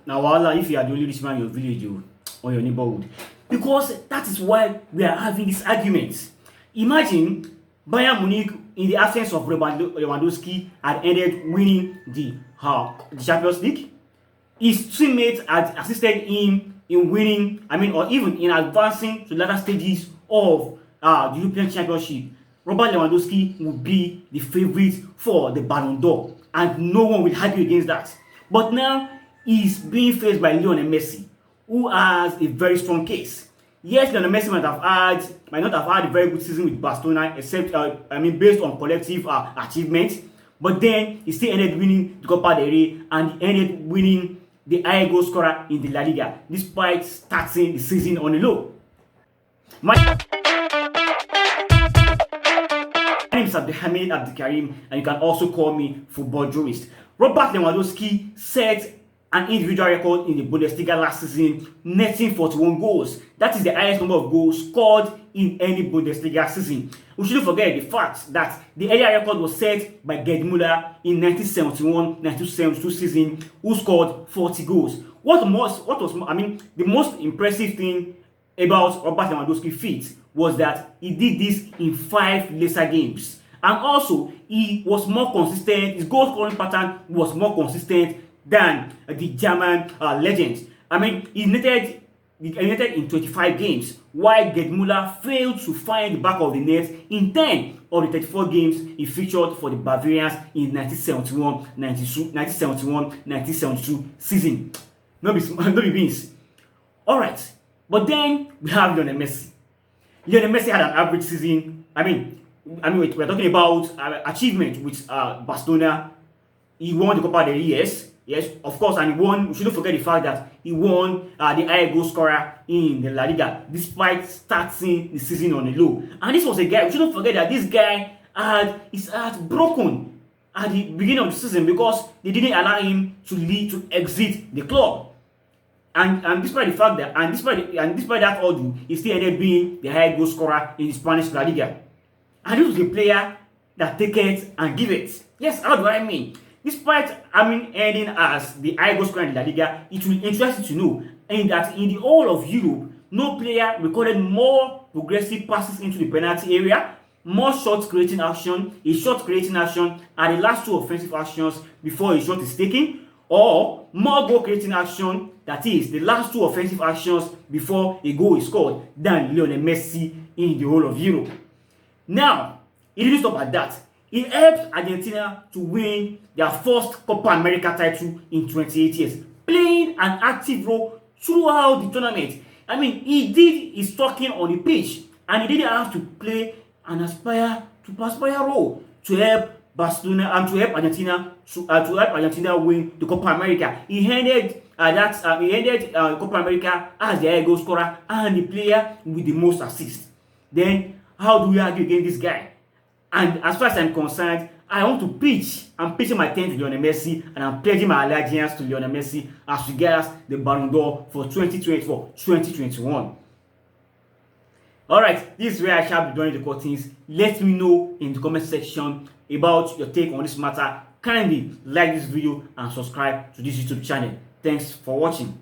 Now, voila, if you are the only rich man in your village or your neighborhood, because that is why we are having this argument. Imagine Bayern Munich, in the absence of Lewandowski, had ended winning the Champions League. His teammates had assisted him in winning, or even in advancing to later stages of the European Championship. Robert Lewandowski would be the favorite for the Balon d'Or, and no one will argue against that. But now he's being faced by Lionel Messi, who has a very strong case. Yes, Lionel Messi might not have had a very good season with Barcelona, except based on collective achievements. But then he still ended winning the Copa del Rey, and he ended winning the high goal scorer in the La Liga, despite starting the season on a low. My name is Abdelhamid Abdelkarim, and you can also call me Football Jurist. Robert Lewandowski set an individual record in the Bundesliga last season, netting 41 goals. That is the highest number of goals scored in any Bundesliga season. We shouldn't forget the fact that the earlier record was set by Gerd Müller in 1971-1972 season, who scored 40 goals. The most impressive thing about Robert Lewandowski's feat was that he did this in 5 lesser games. And also, he was more consistent. His goal scoring pattern was more consistent than the German legend. He netted in 25 games, while Gerd Müller failed to find the back of the net in 10 of the 34 games he featured for the Bavarians in 1971-1972 season. No be beans. Alright, but then we have Lionel Messi. Lionel Messi had an average season. We're talking about achievement with Barcelona. He won the Copa del Rey, yes, of course, and he won. We shouldn't forget the fact that he won the high goal scorer in the La Liga, despite starting the season on a low. And this was a guy, we shouldn't forget that this guy had his heart broken at the beginning of the season because they didn't allow him to exit the club. And despite the fact that, despite that ordeal, he still ended up being the high goal scorer in the Spanish La Liga. And this was a player that take it and give it. Yes, how do I mean? Despite ending as the high goal scorer in La Liga, it will interest you to know that in the whole of Europe, no player recorded more progressive passes into the penalty area, more shot creating action, a shot creating action at the last 2 offensive actions before a shot is taken, or more goal creating action, that is, the last 2 offensive actions before a goal is scored, than Lionel Messi in the whole of Europe. Now, it didn't stop at that. He helped Argentina to win their first Copa America title in 28 years, playing an active role throughout the tournament. He did his talking on the pitch, and he didn't have to play an aspire role to help Barcelona and to help Argentina win the Copa America. He ended Copa America as the high goal scorer and the player with the most assists. Then, how do we argue against this guy? And as far as I'm concerned, I want to pitch. I'm pitching my tent to Lionel Messi, and I'm pledging my allegiance to Lionel Messi as regards the Balon d'Or for 2020-2021. Alright, this is where I shall be drawing the curtains. Let me know in the comment section about your take on this matter. Kindly like this video and subscribe to this YouTube channel. Thanks for watching.